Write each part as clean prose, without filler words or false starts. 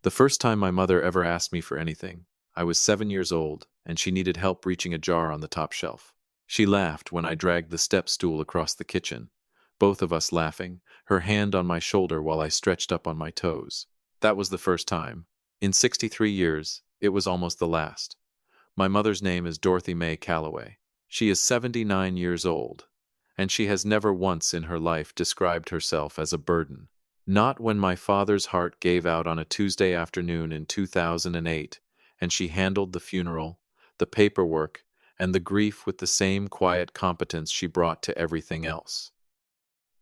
The first time my mother ever asked me for anything, I was 7 years old, and she needed help reaching a jar on the top shelf. She laughed when I dragged the step stool across the kitchen, both of us laughing, her hand on my shoulder while I stretched up on my toes. That was the first time. In 63 years, it was almost the last. My mother's name is Dorothy May Calloway. She is 79 years old, and she has never once in her life described herself as a burden. Not when my father's heart gave out on a Tuesday afternoon in 2008, and she handled the funeral, the paperwork, and the grief with the same quiet competence she brought to everything else.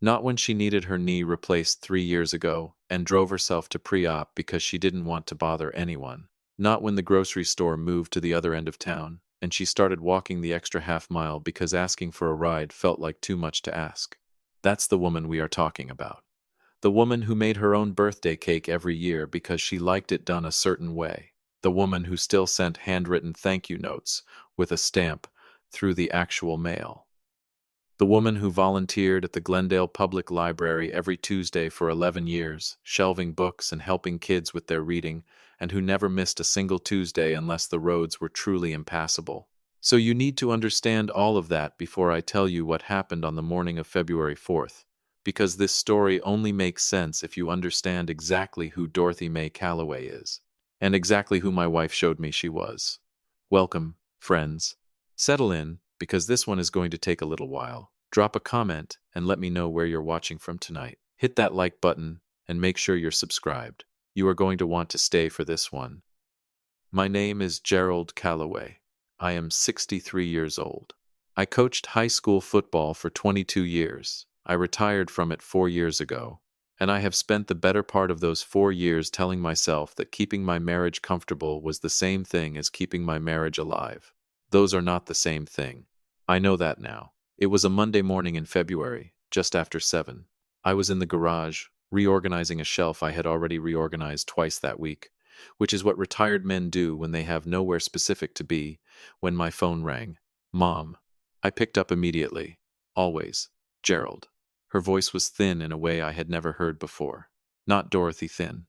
Not when she needed her knee replaced 3 years ago and drove herself to pre-op because she didn't want to bother anyone. Not when the grocery store moved to the other end of town and she started walking the extra half-mile because asking for a ride felt like too much to ask. That's the woman we are talking about. The woman who made her own birthday cake every year because she liked it done a certain way. The woman who still sent handwritten thank you notes with a stamp through the actual mail. The woman who volunteered at the Glendale Public Library every Tuesday for 11 years, shelving books and helping kids with their reading, and who never missed a single Tuesday unless the roads were truly impassable. So you need to understand all of that before I tell you what happened on the morning of February 4th, because this story only makes sense if you understand exactly who Dorothy May Calloway is, and exactly who my wife showed me she was. Welcome, friends. Settle in, because this one is going to take a little while. Drop a comment and let me know where you're watching from tonight. Hit that like button and make sure you're subscribed. You are going to want to stay for this one. My name is Gerald Calloway. I am 63 years old. I coached high school football for 22 years. I retired from it 4 years ago, and I have spent the better part of those 4 years telling myself that keeping my marriage comfortable was the same thing as keeping my marriage alive. Those are not the same thing. I know that now. It was a Monday morning in February, just after 7. I was in the garage, reorganizing a shelf I had already reorganized twice that week, which is what retired men do when they have nowhere specific to be, when my phone rang. Mom. I picked up immediately. Always. Gerald. Her voice was thin in a way I had never heard before. Not Dorothy thin.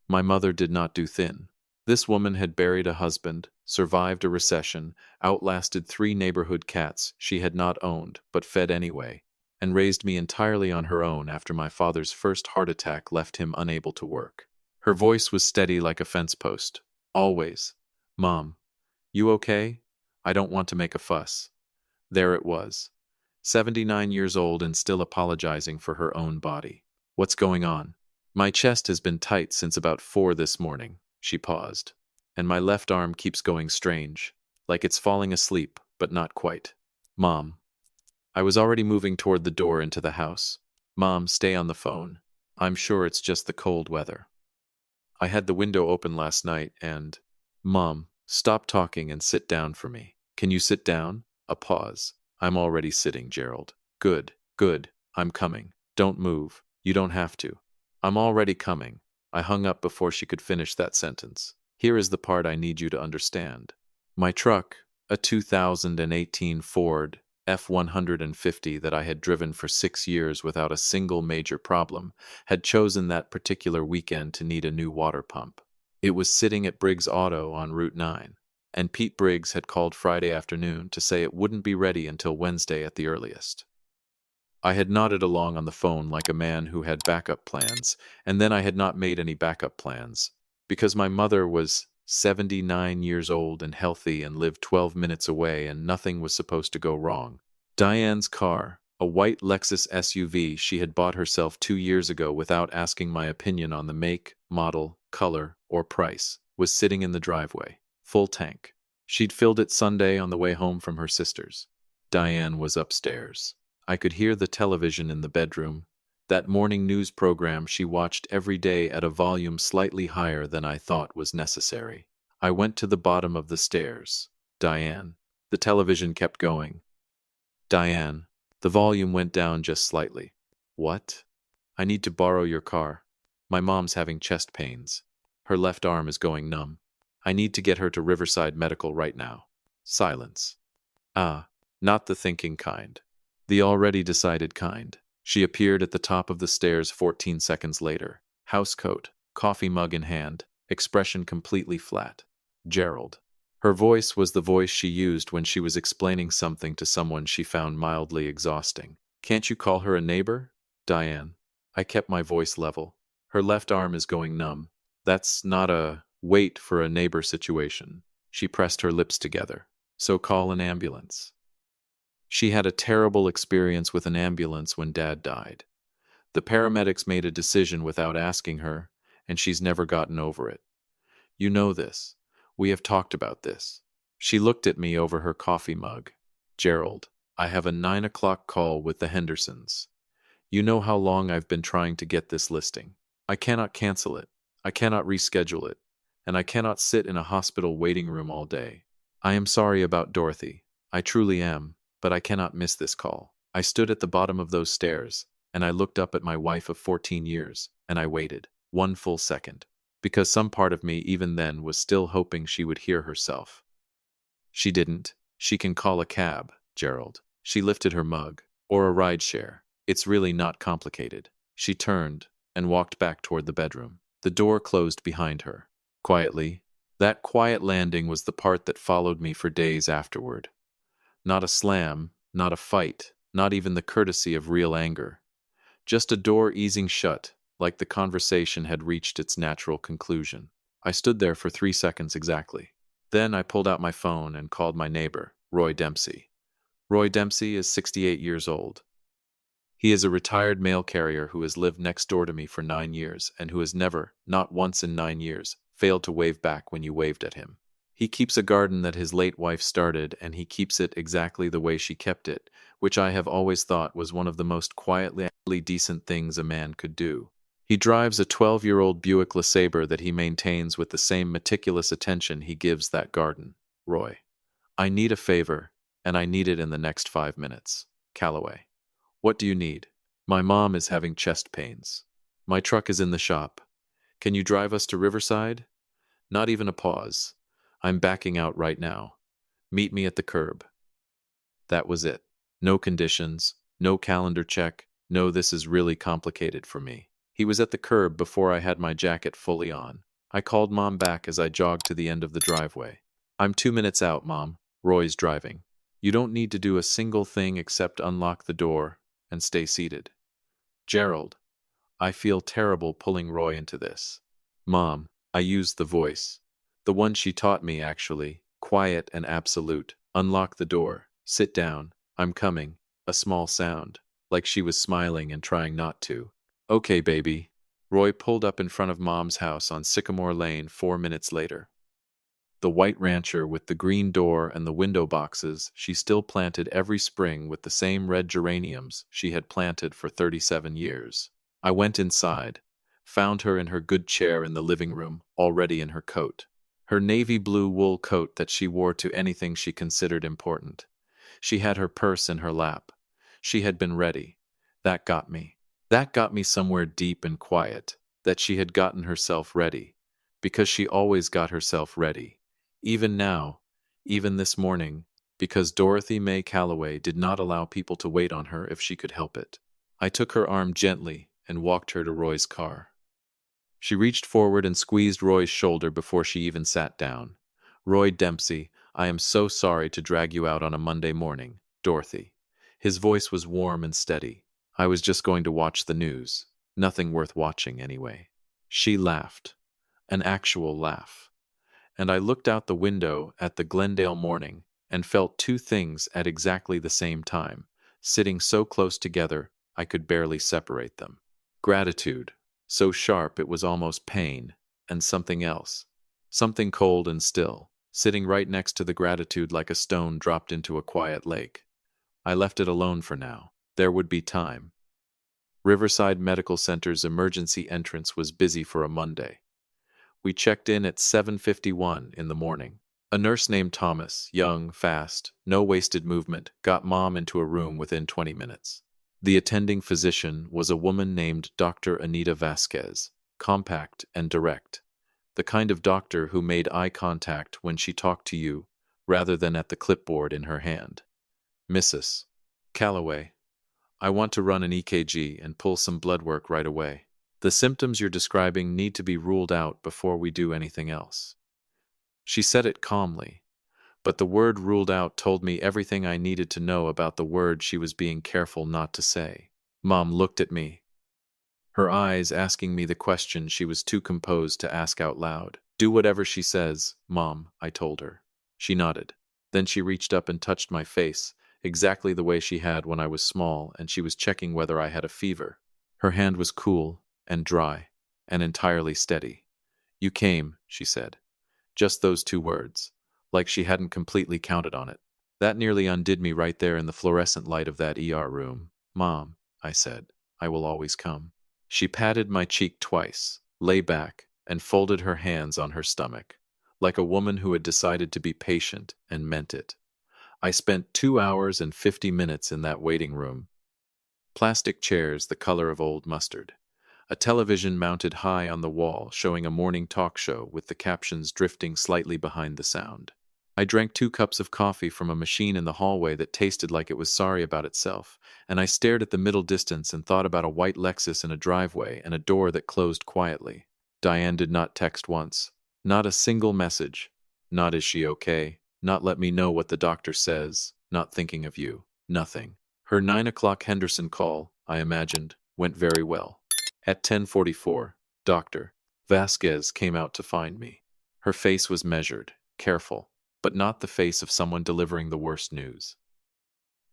My mother did not do thin. This woman had buried a husband, survived a recession, outlasted 3 neighborhood cats she had not owned but fed anyway, and raised me entirely on her own after my father's first heart attack left him unable to work. Her voice was steady like a fence post. Always. Mom, you okay? I don't want to make a fuss. There it was. 79 years old and still apologizing for her own body. What's going on? My chest has been tight since about 4 this morning. She paused. And my left arm keeps going strange, like it's falling asleep, but not quite. Mom. I was already moving toward the door into the house. Mom, stay on the phone. I'm sure it's just the cold weather. I had the window open last night and... Mom, stop talking and sit down for me. Can you sit down? A pause. I'm already sitting, Gerald. Good, good. I'm coming. Don't move. You don't have to. I'm already coming. I hung up before she could finish that sentence. Here is the part I need you to understand. My truck, a 2018 Ford F-150 that I had driven for 6 years without a single major problem, had chosen that particular weekend to need a new water pump. It was sitting at Briggs Auto on Route 9, and Pete Briggs had called Friday afternoon to say it wouldn't be ready until Wednesday at the earliest. I had nodded along on the phone like a man who had backup plans, and then I had not made any backup plans, because my mother was 79 years old and healthy and lived 12 minutes away and nothing was supposed to go wrong. Diane's car, a white Lexus SUV she had bought herself 2 years ago without asking my opinion on the make, model, color, or price, was sitting in the driveway, full tank. She'd filled it Sunday on the way home from her sister's. Diane was upstairs. I could hear the television in the bedroom, that morning news program she watched every day at a volume slightly higher than I thought was necessary. I went to the bottom of the stairs. Diane. The television kept going. Diane. The volume went down just slightly. What? I need to borrow your car. My mom's having chest pains. Her left arm is going numb. I need to get her to Riverside Medical right now. Silence. Ah, not the thinking kind. The already decided kind. She appeared at the top of the stairs 14 seconds later. House coat. coffee mug in hand, expression completely flat. Gerald. Her voice was the voice she used when she was explaining something to someone she found mildly exhausting. Can't you call her a neighbor? Diane. I kept my voice level. Her left arm is going numb. That's not a wait for a neighbor situation. She pressed her lips together. So call an ambulance. She had a terrible experience with an ambulance when Dad died. The paramedics made a decision without asking her, and she's never gotten over it. You know this. We have talked about this. She looked at me over her coffee mug. Gerald, I have a 9 o'clock call with the Hendersons. You know how long I've been trying to get this listing. I cannot cancel it. I cannot reschedule it. And I cannot sit in a hospital waiting room all day. I am sorry about Dorothy. I truly am, but I cannot miss this call. I stood at the bottom of those stairs, and I looked up at my wife of 14 years, and I waited 1 full second, because some part of me even then was still hoping she would hear herself. She didn't. She can call a cab, Gerald. She lifted her mug. Or a ride share. It's really not complicated. She turned and walked back toward the bedroom. The door closed behind her. Quietly. That quiet landing was the part that followed me for days afterward. Not a slam, not a fight, not even the courtesy of real anger. Just a door easing shut, like the conversation had reached its natural conclusion. I stood there for 3 seconds exactly. Then I pulled out my phone and called my neighbor, Roy Dempsey. Roy Dempsey is 68 years old. He is a retired mail carrier who has lived next door to me for 9 years and who has never, not once in 9 years, failed to wave back when you waved at him. He keeps a garden that his late wife started, and he keeps it exactly the way she kept it, which I have always thought was one of the most quietly decent things a man could do. He drives a 12-year-old Buick LeSabre that he maintains with the same meticulous attention he gives that garden. Roy. I need a favor, and I need it in the next 5 minutes. Calloway. What do you need? My mom is having chest pains. My truck is in the shop. Can you drive us to Riverside? Not even a pause. I'm backing out right now. Meet me at the curb. That was it. No conditions, no calendar check, no this is really complicated for me. He was at the curb before I had my jacket fully on. I called Mom back as I jogged to the end of the driveway. I'm 2 minutes out, Mom. Roy's driving. You don't need to do a single thing except unlock the door and stay seated. Gerald. I feel terrible pulling Roy into this. Mom. I used the voice. The one she taught me, actually. Quiet and absolute. Unlock the door. Sit down. I'm coming. A small sound. Like she was smiling and trying not to. Okay, baby. Roy pulled up in front of Mom's house on Sycamore Lane 4 minutes later. The white rancher with the green door and the window boxes she still planted every spring with the same red geraniums she had planted for 37 years. I went inside, found her in her good chair in the living room, already in her coat. Her navy blue wool coat that she wore to anything she considered important. She had her purse in her lap. She had been ready. That got me. That got me somewhere deep and quiet, that she had gotten herself ready, because she always got herself ready. Even now, even this morning, because Dorothy May Calloway did not allow people to wait on her if she could help it. I took her arm gently and walked her to Roy's car. She reached forward and squeezed Roy's shoulder before she even sat down. Roy Dempsey, I am so sorry to drag you out on a Monday morning, Dorothy. His voice was warm and steady. I was just going to watch the news. Nothing worth watching anyway. She laughed. An actual laugh. And I looked out the window at the Glendale morning and felt two things at exactly the same time, sitting so close together I could barely separate them. Gratitude, so sharp it was almost pain, and something else, something cold and still, sitting right next to the gratitude like a stone dropped into a quiet lake. I left it alone for now. There would be time. Riverside Medical Center's emergency entrance was busy for a Monday. We checked in at 7:51 in the morning. A nurse named Thomas, young, fast, no wasted movement, got Mom into a room within 20 minutes. The attending physician was a woman named Dr. Anita Vasquez, compact and direct, the kind of doctor who made eye contact when she talked to you rather than at the clipboard in her hand. Mrs. Calloway, I want to run an EKG and pull some blood work right away. The symptoms you're describing need to be ruled out before we do anything else. She said it calmly, but the word ruled out told me everything I needed to know about the word she was being careful not to say. Mom looked at me, her eyes asking me the question she was too composed to ask out loud. Do whatever she says, Mom, I told her. She nodded. Then she reached up and touched my face, exactly the way she had when I was small and she was checking whether I had a fever. Her hand was cool and dry and entirely steady. You came, she said. Just those two words, like she hadn't completely counted on it. That nearly undid me right there in the fluorescent light of that ER room. Mom, I said, I will always come. She patted my cheek twice, lay back, and folded her hands on her stomach, like a woman who had decided to be patient and meant it. I spent 2 hours and 50 minutes in that waiting room. Plastic chairs the color of old mustard. A television mounted high on the wall showing a morning talk show with the captions drifting slightly behind the sound. I drank 2 cups of coffee from a machine in the hallway that tasted like it was sorry about itself, and I stared at the middle distance and thought about a white Lexus in a driveway and a door that closed quietly. Diane did not text once. Not a single message. Not is she okay? Not let me know what the doctor says. Not thinking of you. Nothing. Her 9 o'clock Henderson call, I imagined, went very well. At 10:44, Dr. Vasquez came out to find me. Her face was measured, careful, but not the face of someone delivering the worst news.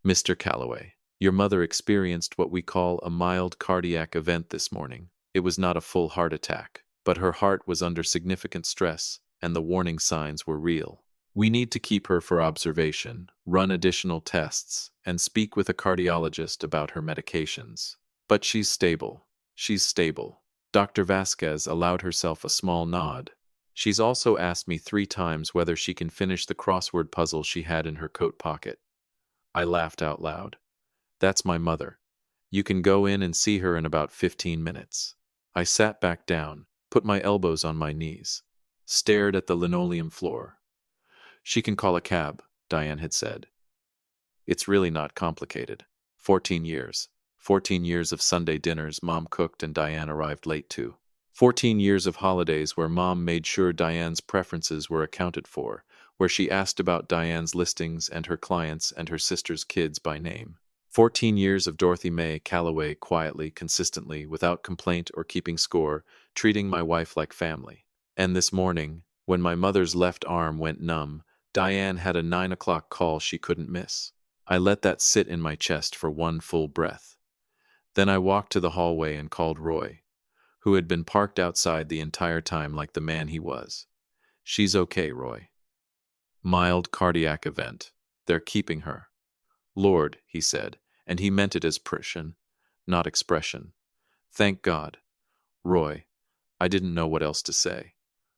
Mr. Calloway, your mother experienced what we call a mild cardiac event this morning. It was not a full heart attack, but her heart was under significant stress, and the warning signs were real. We need to keep her for observation, run additional tests, and speak with a cardiologist about her medications. But she's stable. She's stable. Dr. Vasquez allowed herself a small nod. She's also asked me 3 times whether she can finish the crossword puzzle she had in her coat pocket. I laughed out loud. That's my mother. You can go in and see her in about 15 minutes. I sat back down, put my elbows on my knees, stared at the linoleum floor. She can call a cab, Diane had said. It's really not complicated. 14 years. 14 years of Sunday dinners Mom cooked and Diane arrived late to. 14 years of holidays where Mom made sure Diane's preferences were accounted for, where she asked about Diane's listings and her clients and her sister's kids by name. 14 years of Dorothy May Calloway quietly, consistently, without complaint or keeping score, treating my wife like family. And this morning, when my mother's left arm went numb, Diane had a 9 o'clock call she couldn't miss. I let that sit in my chest for one full breath. Then I walked to the hallway and called Roy, who had been parked outside the entire time like the man he was. She's okay, Roy. Mild cardiac event. They're keeping her. Lord, he said, and he meant it as precision, not expression. Thank God. Roy. I didn't know what else to say.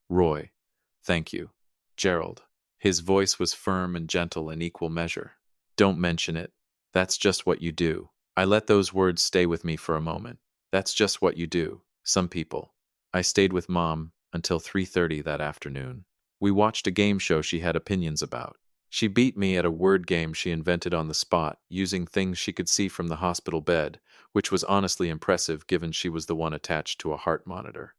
Roy. Thank you. Gerald. His voice was firm and gentle in equal measure. Don't mention it. That's just what you do. I let those words stay with me for a moment. That's just what you do. Some people. I stayed with Mom until 3:30 that afternoon. We watched a game show she had opinions about. She beat me at a word game she invented on the spot, using things she could see from the hospital bed, which was honestly impressive given she was the one attached to a heart monitor.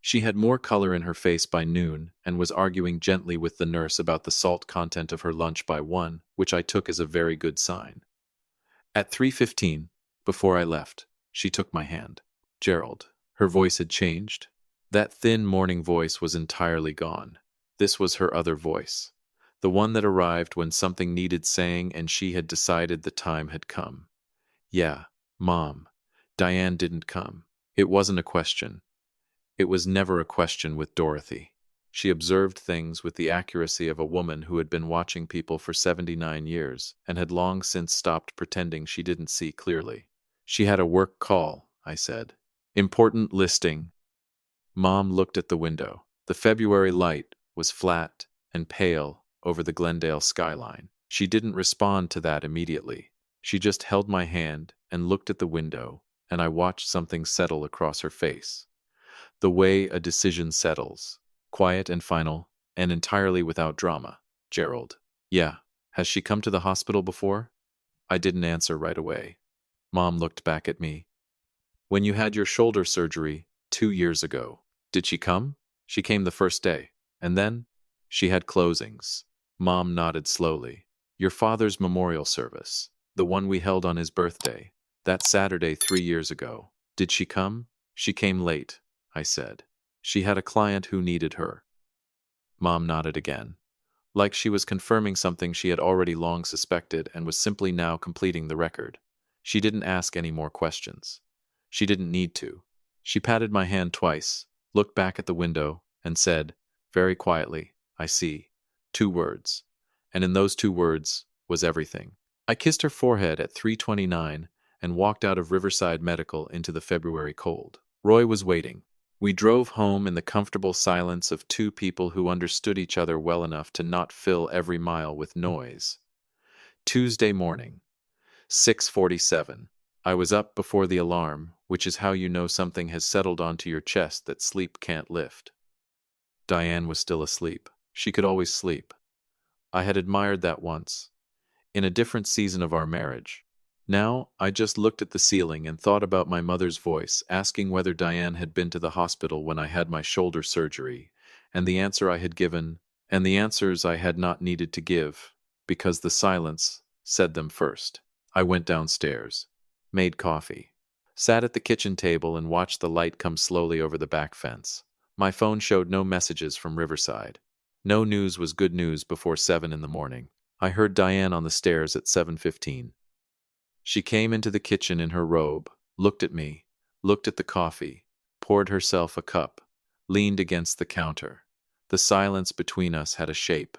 She had more color in her face by noon and was arguing gently with the nurse about the salt content of her lunch by 1, which I took as a very good sign. At 3:15, before I left, she took my hand. Gerald. Her voice had changed. That thin morning voice was entirely gone. This was her other voice. The one that arrived when something needed saying and she had decided the time had come. Yeah, Mom. Diane didn't come. It wasn't a question. It was never a question with Dorothy. She observed things with the accuracy of a woman who had been watching people for 79 years and had long since stopped pretending she didn't see clearly. She had a work call, I said. Important listing. Mom looked at the window. The February light was flat and pale over the Glendale skyline. She didn't respond to that immediately. She just held my hand and looked at the window, and I watched something settle across her face. The way a decision settles. Quiet and final, and entirely without drama. Gerald. Yeah. Has she come to the hospital before? I didn't answer right away. Mom looked back at me. When you had your shoulder surgery 2 years ago. Did she come? She came the first day. And then? She had closings. Mom nodded slowly. Your father's memorial service. The one we held on his birthday. That Saturday 3 years ago. Did she come? She came late, I said. She had a client who needed her. Mom nodded again, like she was confirming something she had already long suspected and was simply now completing the record. She didn't ask any more questions. She didn't need to. She patted my hand twice, looked back at the window, and said, very quietly, I see. 2 words. And in those 2 words was everything. I kissed her forehead at 3:29 and walked out of Riverside Medical into the February cold. Roy was waiting. We drove home in the comfortable silence of two people who understood each other well enough to not fill every mile with noise. Tuesday morning, 6:47. I was up before the alarm, which is how you know something has settled onto your chest that sleep can't lift. Diane was still asleep. She could always sleep. I had admired that once, in a different season of our marriage. Now, I just looked at the ceiling and thought about my mother's voice asking whether Diane had been to the hospital when I had my shoulder surgery, and the answer I had given, and the answers I had not needed to give, because the silence said them first. I went downstairs, made coffee, sat at the kitchen table and watched the light come slowly over the back fence. My phone showed no messages from Riverside. No news was good news before 7 in the morning. I heard Diane on the stairs at 7:15. She came into the kitchen in her robe, looked at me, looked at the coffee, poured herself a cup, leaned against the counter. The silence between us had a shape.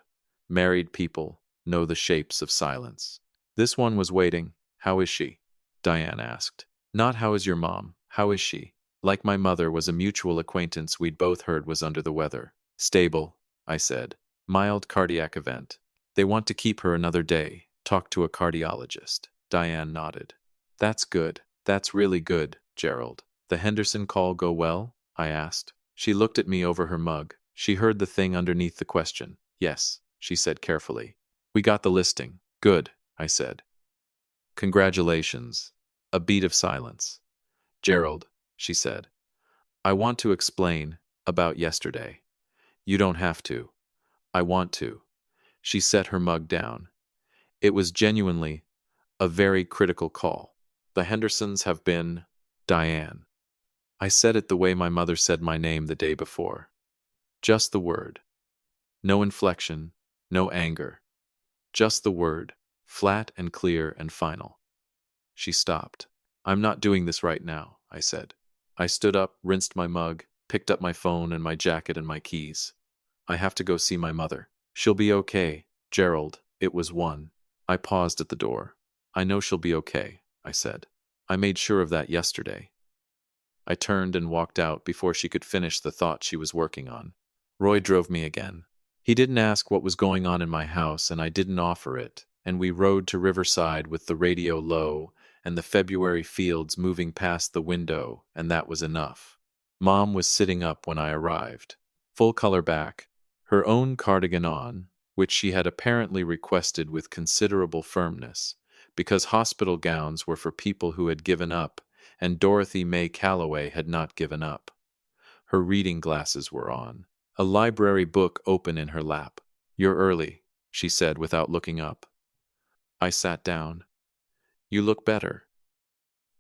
Married people know the shapes of silence. This one was waiting. How is she? Diane asked. Not how is your mom, how is she? Like my mother was a mutual acquaintance we'd both heard was under the weather. Stable, I said. Mild cardiac event. They want to keep her another day. Talk to a cardiologist. Diane nodded. That's good. That's really good, Gerald. The Henderson call go well? I asked. She looked at me over her mug. She heard the thing underneath the question. Yes, she said carefully. We got the listing. Good, I said. Congratulations. A beat of silence. Gerald, she said. I want to explain about yesterday. You don't have to. I want to. She set her mug down. It was genuinely a very critical call. The Hendersons have been Diane. I said it the way my mother said my name the day before. Just the word. No inflection, no anger. Just the word, flat and clear and final. She stopped. I'm not doing this right now, I said. I stood up, rinsed my mug, picked up my phone and my jacket and my keys. I have to go see my mother. She'll be okay, Gerald. It was 1. I paused at the door. I know she'll be okay, I said. I made sure of that yesterday. I turned and walked out before she could finish the thought she was working on. Roy drove me again. He didn't ask what was going on in my house, and I didn't offer it, and we rode to Riverside with the radio low and the February fields moving past the window, and that was enough. Mom was sitting up when I arrived, full color back, her own cardigan on, which she had apparently requested with considerable firmness, because hospital gowns were for people who had given up, and Dorothy May Calloway had not given up. Her reading glasses were on, a library book open in her lap. You're early, she said without looking up. I sat down. You look better.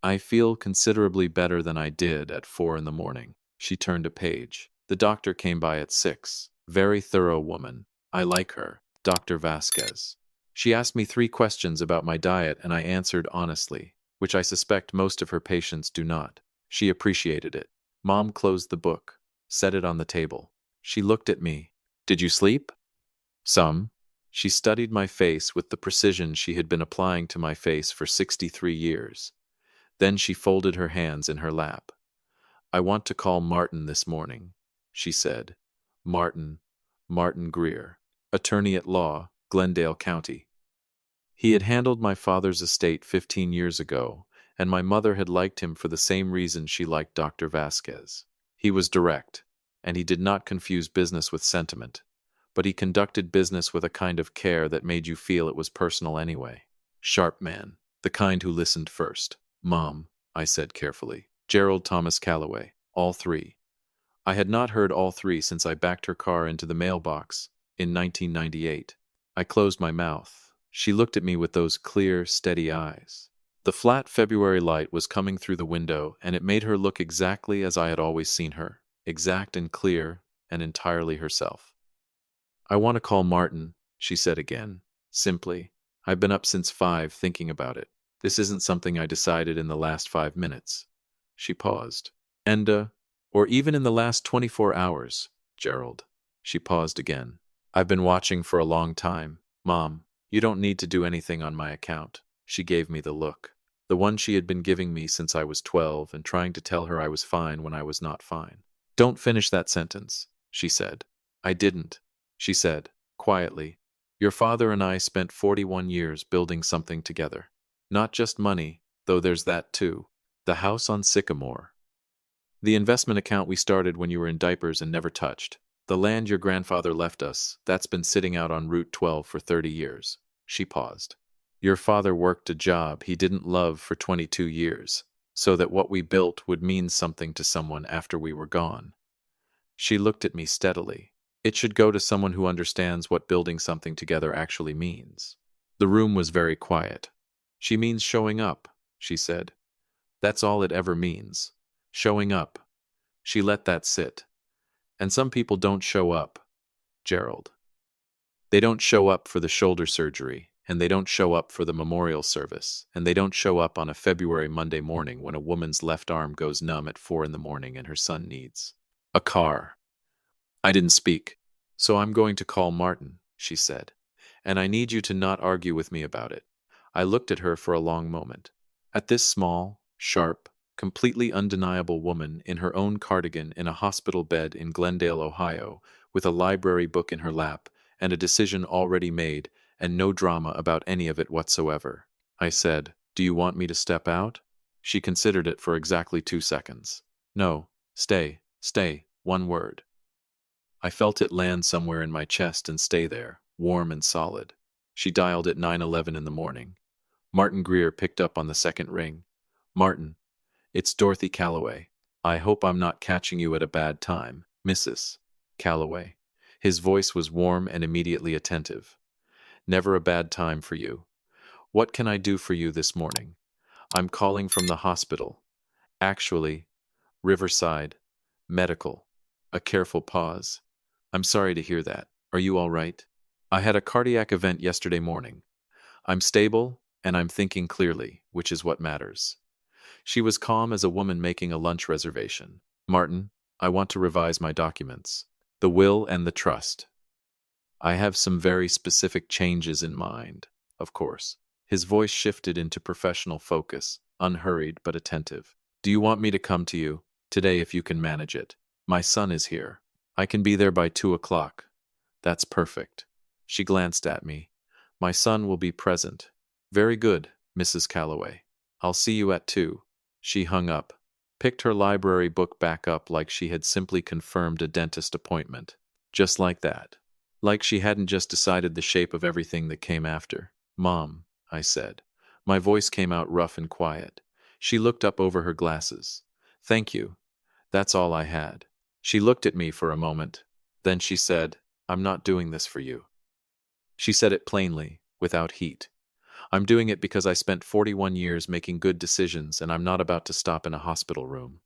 I feel considerably better than I did at 4 in the morning. She turned a page. The doctor came by at 6. Very thorough woman. I like her. Dr. Vasquez. She asked me 3 questions about my diet and I answered honestly, which I suspect most of her patients do not. She appreciated it. Mom closed the book, set it on the table. She looked at me. Did you sleep? Some. She studied my face with the precision she had been applying to my face for 63 years. Then she folded her hands in her lap. I want to call Martin this morning, she said. Martin Greer, attorney at law, Glendale County. He had handled my father's estate 15 years ago, and my mother had liked him for the same reason she liked Dr. Vasquez. He was direct, and he did not confuse business with sentiment, but he conducted business with a kind of care that made you feel it was personal anyway. Sharp man, the kind who listened first. Mom, I said carefully, Gerald Thomas Calloway. All three. I had not heard all three since I backed her car into the mailbox in 1998. I closed my mouth. She looked at me with those clear, steady eyes. The flat February light was coming through the window, and it made her look exactly as I had always seen her, exact and clear, and entirely herself. I want to call Martin, she said again, simply. I've been up since 5 thinking about it. This isn't something I decided in the last 5 minutes. She paused. Or even in the last 24 hours, Gerald. She paused again. I've been watching for a long time. Mom, you don't need to do anything on my account. She gave me the look. The one she had been giving me since I was 12 and trying to tell her I was fine when I was not fine. Don't finish that sentence, she said. I didn't, she said, quietly. Your father and I spent 41 years building something together. Not just money, though there's that too. The house on Sycamore. The investment account we started when you were in diapers and never touched. The land your grandfather left us, that's been sitting out on Route 12 for 30 years. She paused. Your father worked a job he didn't love for 22 years, so that what we built would mean something to someone after we were gone. She looked at me steadily. It should go to someone who understands what building something together actually means. The room was very quiet. She means showing up, she said. That's all it ever means. Showing up. She let that sit. And some people don't show up, Gerald. They don't show up for the shoulder surgery, and they don't show up for the memorial service, and they don't show up on a February Monday morning when a woman's left arm goes numb at 4 in the morning and her son needs a car. I didn't speak. So I'm going to call Martin, she said. And I need you to not argue with me about it. I looked at her for a long moment. At this small, sharp, completely undeniable woman in her own cardigan in a hospital bed in Glendale, Ohio, with a library book in her lap, and a decision already made, and no drama about any of it whatsoever. I said, Do you want me to step out? She considered it for exactly 2 seconds. No, stay, 1 word. I felt it land somewhere in my chest and stay there, warm and solid. She dialed at 9:11 in the morning. Martin Greer picked up on the second ring. Martin, it's Dorothy Calloway. I hope I'm not catching you at a bad time, Mrs. Calloway. His voice was warm and immediately attentive. Never a bad time for you. What can I do for you this morning? I'm calling from the hospital. Actually, Riverside. Medical. A careful pause. I'm sorry to hear that. Are you all right? I had a cardiac event yesterday morning. I'm stable, and I'm thinking clearly, which is what matters. She was calm as a woman making a lunch reservation. Martin, I want to revise my documents. The will and the trust. I have some very specific changes in mind, of course. His voice shifted into professional focus, unhurried but attentive. Do you want me to come to you today if you can manage it? My son is here. I can be there by 2 o'clock. That's perfect. She glanced at me. My son will be present. Very good, Mrs. Calloway. I'll see you at 2. She hung up, picked her library book back up like she had simply confirmed a dentist appointment. Just like that. Like she hadn't just decided the shape of everything that came after. Mom, I said. My voice came out rough and quiet. She looked up over her glasses. Thank you. That's all I had. She looked at me for a moment. Then she said, I'm not doing this for you. She said it plainly, without heat. I'm doing it because I spent 41 years making good decisions and I'm not about to stop in a hospital room.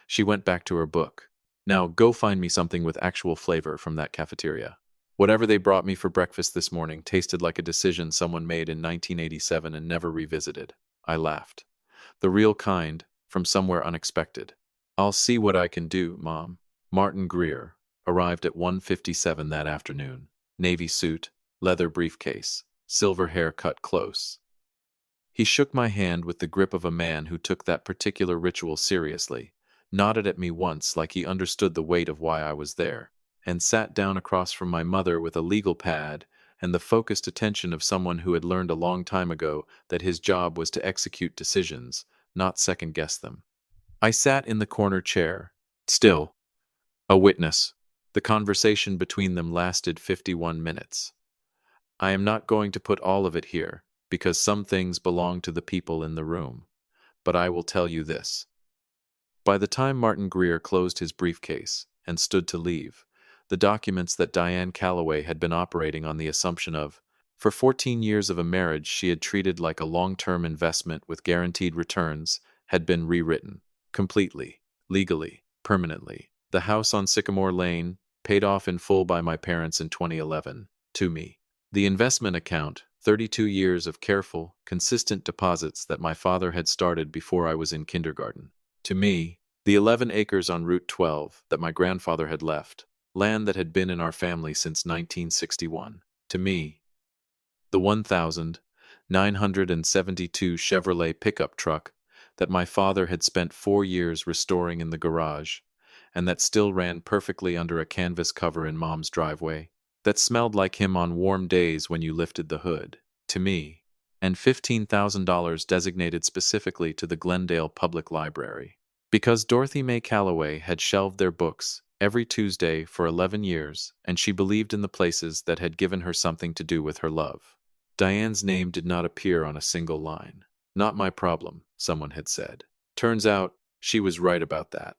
She went back to her book. Now go find me something with actual flavor from that cafeteria. Whatever they brought me for breakfast this morning tasted like a decision someone made in 1987 and never revisited. I laughed. The real kind, from somewhere unexpected. I'll see what I can do, Mom. Martin Greer arrived at 1:57 that afternoon. Navy suit, leather briefcase, silver hair cut close. He shook my hand with the grip of a man who took that particular ritual seriously, nodded at me once like he understood the weight of why I was there, and sat down across from my mother with a legal pad and the focused attention of someone who had learned a long time ago that his job was to execute decisions, not second-guess them. I sat in the corner chair, still, a witness. The conversation between them lasted 51 minutes. I am not going to put all of it here, because some things belong to the people in the room. But I will tell you this. By the time Martin Greer closed his briefcase and stood to leave, the documents that Diane Calloway had been operating on the assumption of, for 14 years of a marriage she had treated like a long-term investment with guaranteed returns, had been rewritten. Completely. Legally. Permanently. The house on Sycamore Lane, paid off in full by my parents in 2011. To me. The investment account, 32 years of careful, consistent deposits that my father had started before I was in kindergarten. To me, the 11 acres on Route 12 that my grandfather had left, land that had been in our family since 1961. To me, the 1,972 Chevrolet pickup truck that my father had spent 4 years restoring in the garage, and that still ran perfectly under a canvas cover in Mom's driveway, that smelled like him on warm days when you lifted the hood. To me, and $15,000 designated specifically to the Glendale Public Library. Because Dorothy May Calloway had shelved their books every Tuesday for 11 years, and she believed in the places that had given her something to do with her love. Diane's name did not appear on a single line. Not my problem, someone had said. Turns out, she was right about that.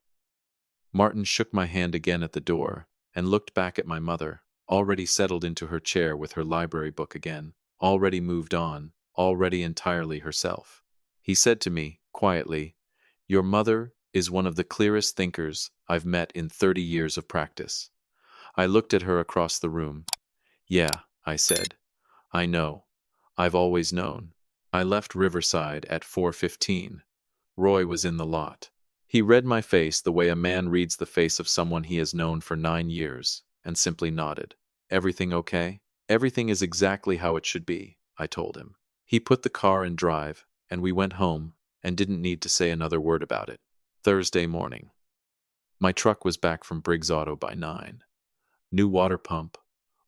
Martin shook my hand again at the door, and looked back at my mother, already settled into her chair with her library book again, already moved on, already entirely herself. He said to me, quietly, "Your mother is one of the clearest thinkers I've met in 30 years of practice." I looked at her across the room. "Yeah," I said. "I know. I've always known." I left Riverside at 4:15. Roy was in the lot. He read my face the way a man reads the face of someone he has known for 9 years, and simply nodded. "Everything okay?" "Everything is exactly how it should be," I told him. He put the car in drive, and we went home, and didn't need to say another word about it. Thursday morning. My truck was back from Briggs Auto by 9. New water pump,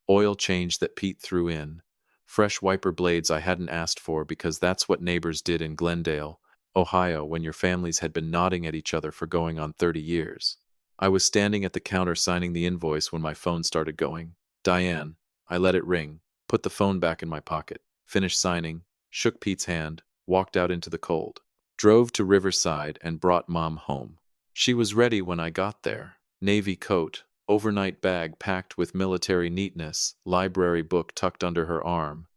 oil change that Pete threw in, fresh wiper blades I hadn't asked for because that's what neighbors did in Glendale, Ohio, when your families had been nodding at each other for going on 30 years. I was standing at the counter signing the invoice when my phone started going. "Diane." I let it ring, put the phone back in my pocket, finished signing, shook Pete's hand, walked out into the cold. Drove to Riverside and brought Mom home. She was ready when I got there. Navy coat, overnight bag packed with military neatness, library book tucked under her arm.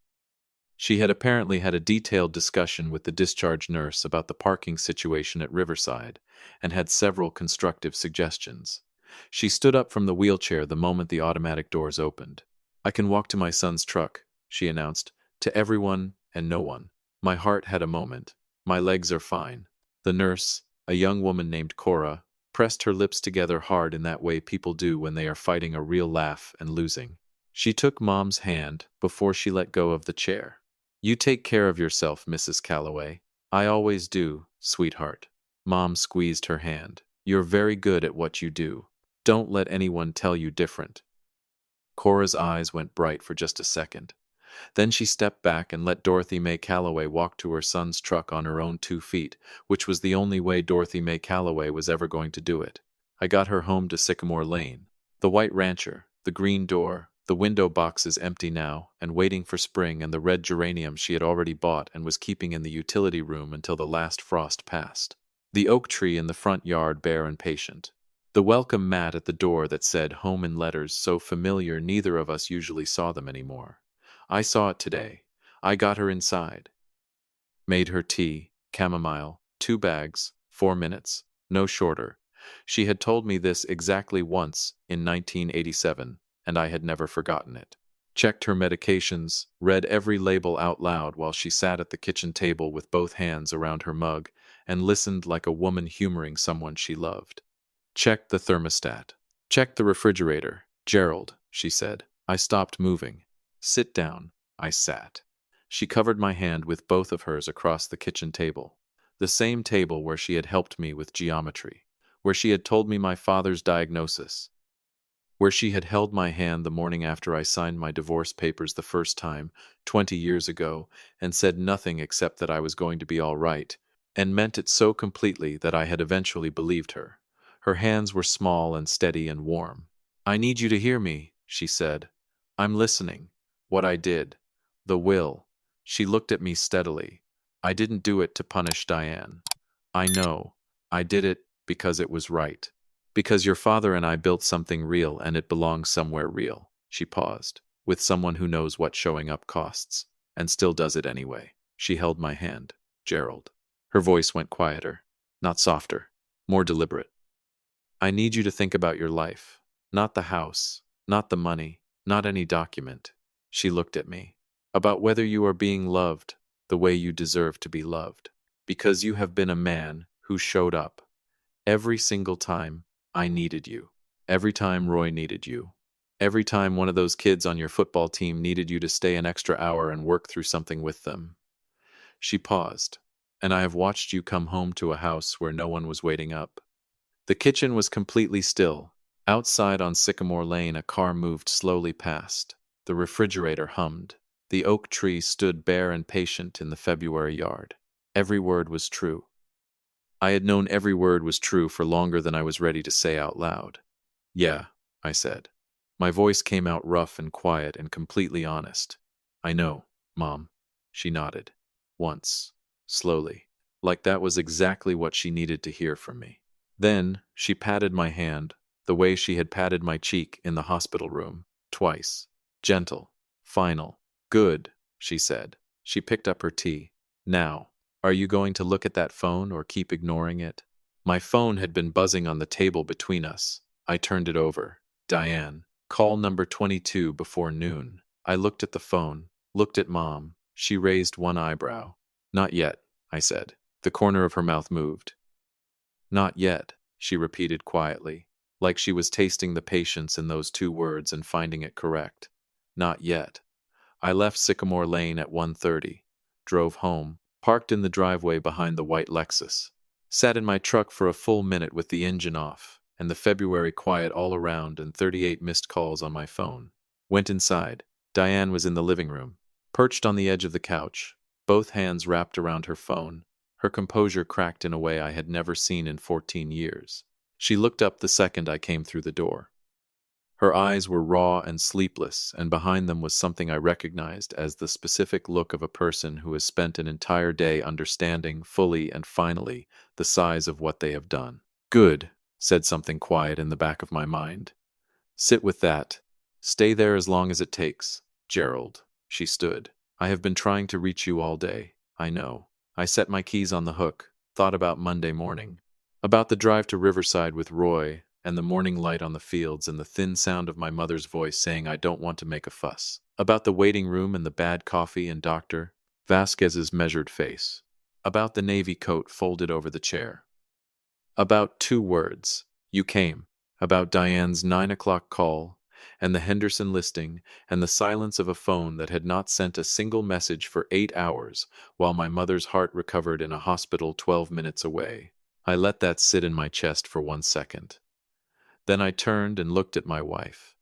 She had apparently had a detailed discussion with the discharge nurse about the parking situation at Riverside, and had several constructive suggestions. She stood up from the wheelchair the moment the automatic doors opened. "I can walk to my son's truck," she announced, "to everyone and no one." My heart had a moment. "My legs are fine." The nurse, a young woman named Cora, pressed her lips together hard in that way people do when they are fighting a real laugh and losing. She took Mom's hand before she let go of the chair. "You take care of yourself, Mrs. Calloway." "I always do, sweetheart." Mom squeezed her hand. "You're very good at what you do. Don't let anyone tell you different." Cora's eyes went bright for just a second. Then she stepped back and let Dorothy May Calloway walk to her son's truck on her own 2 feet, which was the only way Dorothy May Calloway was ever going to do it. I got her home to Sycamore Lane. The white rancher, the green door, the window boxes empty now, and waiting for spring, and the red geranium she had already bought and was keeping in the utility room until the last frost passed. The oak tree in the front yard bare and patient. The welcome mat at the door that said home in letters so familiar neither of us usually saw them anymore. I saw it today. I got her inside. Made her tea, chamomile, 2 bags, 4 minutes, no shorter. She had told me this exactly once in 1987, and I had never forgotten it. Checked her medications, read every label out loud while she sat at the kitchen table with both hands around her mug, and listened like a woman humoring someone she loved. Checked the thermostat. Checked the refrigerator. "Gerald," she said. I stopped moving. "Sit down." I sat. She covered my hand with both of hers across the kitchen table. The same table where she had helped me with geometry, where she had told me my father's diagnosis, where she had held my hand the morning after I signed my divorce papers the first time, 20 years ago, and said nothing except that I was going to be all right, and meant it so completely that I had eventually believed her. Her hands were small and steady and warm. "I need you to hear me," she said. "I'm listening." What I did. The will. She looked at me steadily. "I didn't do it to punish Diane. I know. I did it Because it was right. Because your father and I built something real and it belongs somewhere real. She paused, with someone who knows what showing up costs, and still does it anyway. She held my hand. Gerald. Her voice went quieter, not softer, more deliberate. I need you to think about your life. Not the house, not the money, not any document. She looked at me. About whether you are being loved the way you deserve to be loved. Because you have been a man who showed up. Every single time I needed you. Every time Roy needed you. Every time one of those kids on your football team needed you to stay an extra hour and work through something with them. She paused, and I have watched you come home to a house where no one was waiting up. The kitchen was completely still. Outside on Sycamore Lane, a car moved slowly past. The refrigerator hummed. The oak tree stood bare and patient in the February yard. Every word was true. I had known every word was true for longer than I was ready to say out loud. Yeah, I said. My voice came out rough and quiet and completely honest. I know, Mom. She nodded. Once. Slowly. Like that was exactly what she needed to hear from me. Then, she patted my hand, the way she had patted my cheek in the hospital room. Twice. Gentle. Final. Good, she said. She picked up her tea. Now, are you going to look at that phone or keep ignoring it? My phone had been buzzing on the table between us. I turned it over. Diane. Call number 22 before noon. I looked at the phone, looked at Mom. She raised one eyebrow. Not yet, I said. The corner of her mouth moved. Not yet, she repeated quietly, like she was tasting the patience in those two words and finding it correct. Not yet. I left Sycamore Lane at 1:30, drove home, parked in the driveway behind the white Lexus, sat in my truck for a full minute with the engine off, and the February quiet all around and 38 missed calls on my phone. Went inside. Diane was in the living room, perched on the edge of the couch, both hands wrapped around her phone, her composure cracked in a way I had never seen in 14 years. She looked up the second I came through the door. Her eyes were raw and sleepless, and behind them was something I recognized as the specific look of a person who has spent an entire day understanding fully and finally the size of what they have done. Good, said something quiet in the back of my mind. Sit with that. Stay there as long as it takes. Gerald. She stood. I have been trying to reach you all day. I know. I set my keys on the hook, thought about Monday morning. About the drive to Riverside with Roy, and the morning light on the fields and the thin sound of my mother's voice saying I don't want to make a fuss. About the waiting room and the bad coffee and Dr. Vasquez's measured face. About the navy coat folded over the chair. About 2 words. You came. About Diane's 9 o'clock call, and the Henderson listing, and the silence of a phone that had not sent a single message for 8 hours, while my mother's heart recovered in a hospital 12 minutes away. I let that sit in my chest for 1 second. Then I turned and looked at my wife.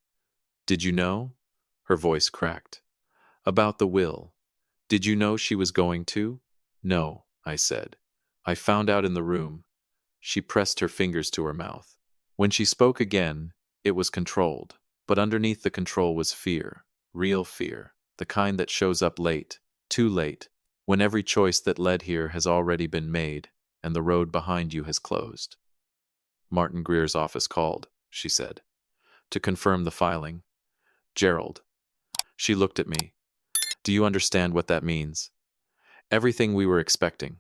Did you know? Her voice cracked. About the will. Did you know she was going to? No, I said. I found out in the room. She pressed her fingers to her mouth. When she spoke again, it was controlled. But underneath the control was fear. Real fear. The kind that shows up late. Too late. When every choice that led here has already been made, and the road behind you has closed. Martin Greer's office called, she said, to confirm the filing. Gerald. She looked at me. Do you understand what that means? Everything we were expecting.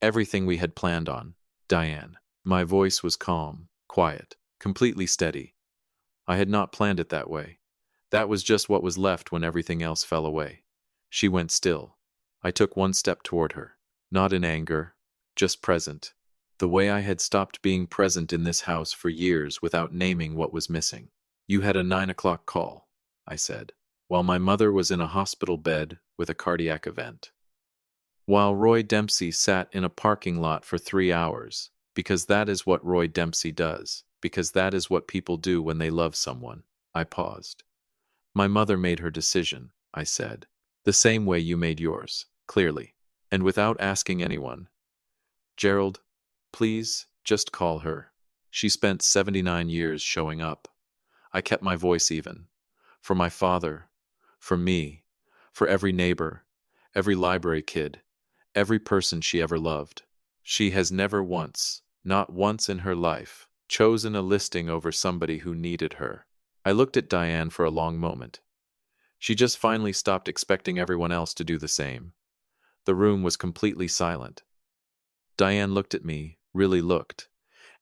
Everything we had planned on. Diane. My voice was calm, quiet, completely steady. I had not planned it that way. That was just what was left when everything else fell away. She went still. I took 1 step toward her. Not in anger, just present. The way I had stopped being present in this house for years without naming what was missing. You had a 9 o'clock call, I said, while my mother was in a hospital bed with a cardiac event. While Roy Dempsey sat in a parking lot for 3 hours, because that is what Roy Dempsey does, because that is what people do when they love someone. I paused. My mother made her decision, I said, the same way you made yours, clearly, and without asking anyone. Gerald, please, just call her. She spent 79 years showing up. I kept my voice even. For my father, for me, for every neighbor, every library kid, every person she ever loved. She has never once, not once in her life, chosen a listing over somebody who needed her. I looked at Diane for a long moment. She just finally stopped expecting everyone else to do the same. The room was completely silent. Diane looked at me, really looked,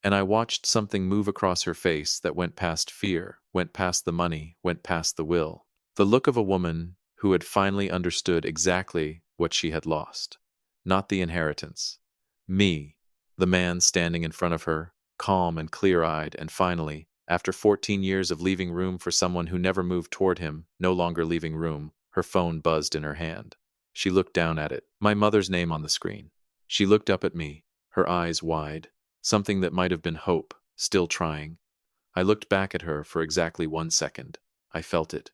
and I watched something move across her face that went past fear, went past the money, went past the will. The look of a woman who had finally understood exactly what she had lost. Not the inheritance. Me, the man standing in front of her, calm and clear-eyed, and finally, after 14 years of leaving room for someone who never moved toward him, no longer leaving room, her phone buzzed in her hand. She looked down at it, my mother's name on the screen. She looked up at me, her eyes wide, something that might have been hope, still trying. I looked back at her for exactly 1 second. I felt it.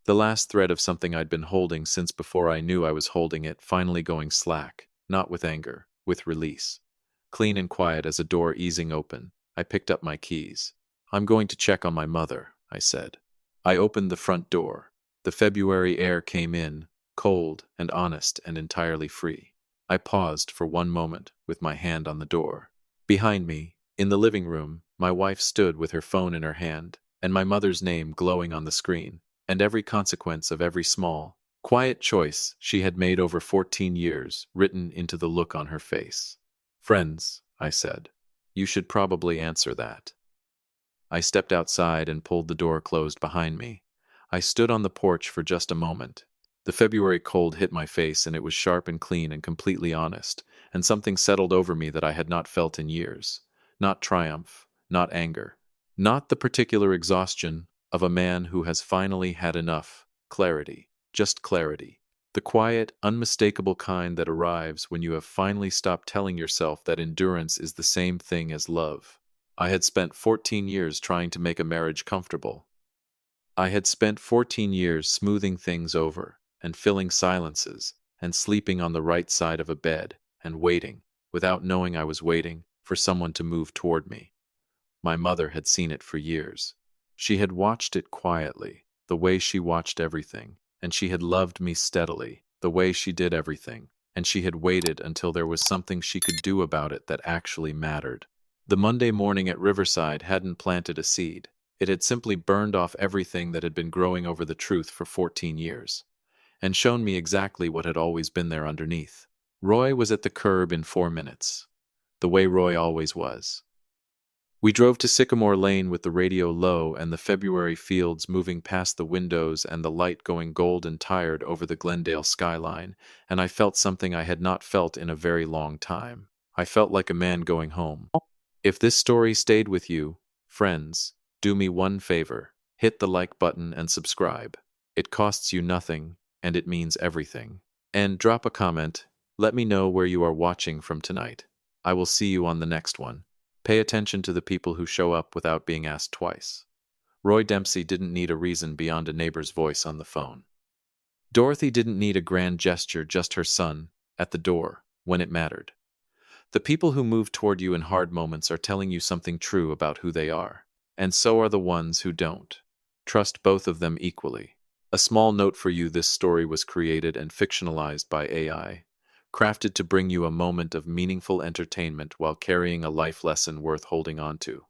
The last thread of something I'd been holding since before I knew I was holding it finally going slack, not with anger, with release. Clean and quiet as a door easing open, I picked up my keys. "I'm going to check on my mother," I said. I opened the front door. The February air came in, cold and honest and entirely free. I paused for one moment with my hand on the door. Behind me, in the living room, my wife stood with her phone in her hand, and my mother's name glowing on the screen, and every consequence of every small, quiet choice she had made over 14 years written into the look on her face. "Friends," I said, "you should probably answer that." I stepped outside and pulled the door closed behind me. I stood on the porch for just a moment. The February cold hit my face, and it was sharp and clean and completely honest, and something settled over me that I had not felt in years. Not triumph, not anger, not the particular exhaustion of a man who has finally had enough. Clarity, just clarity. The quiet, unmistakable kind that arrives when you have finally stopped telling yourself that endurance is the same thing as love. I had spent 14 years trying to make a marriage comfortable. I had spent 14 years smoothing things over, and filling silences, and sleeping on the right side of a bed, and waiting, without knowing I was waiting, for someone to move toward me. My mother had seen it for years. She had watched it quietly, the way she watched everything, and she had loved me steadily, the way she did everything, and she had waited until there was something she could do about it that actually mattered. The Monday morning at Riverside hadn't planted a seed. It had simply burned off everything that had been growing over the truth for 14 years, and shown me exactly what had always been there underneath. Roy was at the curb in 4 minutes, the way Roy always was. We drove to Sycamore Lane with the radio low and the February fields moving past the windows and the light going gold and tired over the Glendale skyline, and I felt something I had not felt in a very long time. I felt like a man going home. If this story stayed with you, friends, do me one favor. Hit the like button and subscribe. It costs you nothing, and it means everything. And drop a comment. Let me know where you are watching from tonight. I will see you on the next one. Pay attention to the people who show up without being asked twice. Roy Dempsey didn't need a reason beyond a neighbor's voice on the phone. Dorothy didn't need a grand gesture, just her son, at the door, when it mattered. The people who move toward you in hard moments are telling you something true about who they are. And so are the ones who don't. Trust both of them equally. A small note for you: this story was created and fictionalized by AI, crafted to bring you a moment of meaningful entertainment while carrying a life lesson worth holding on to.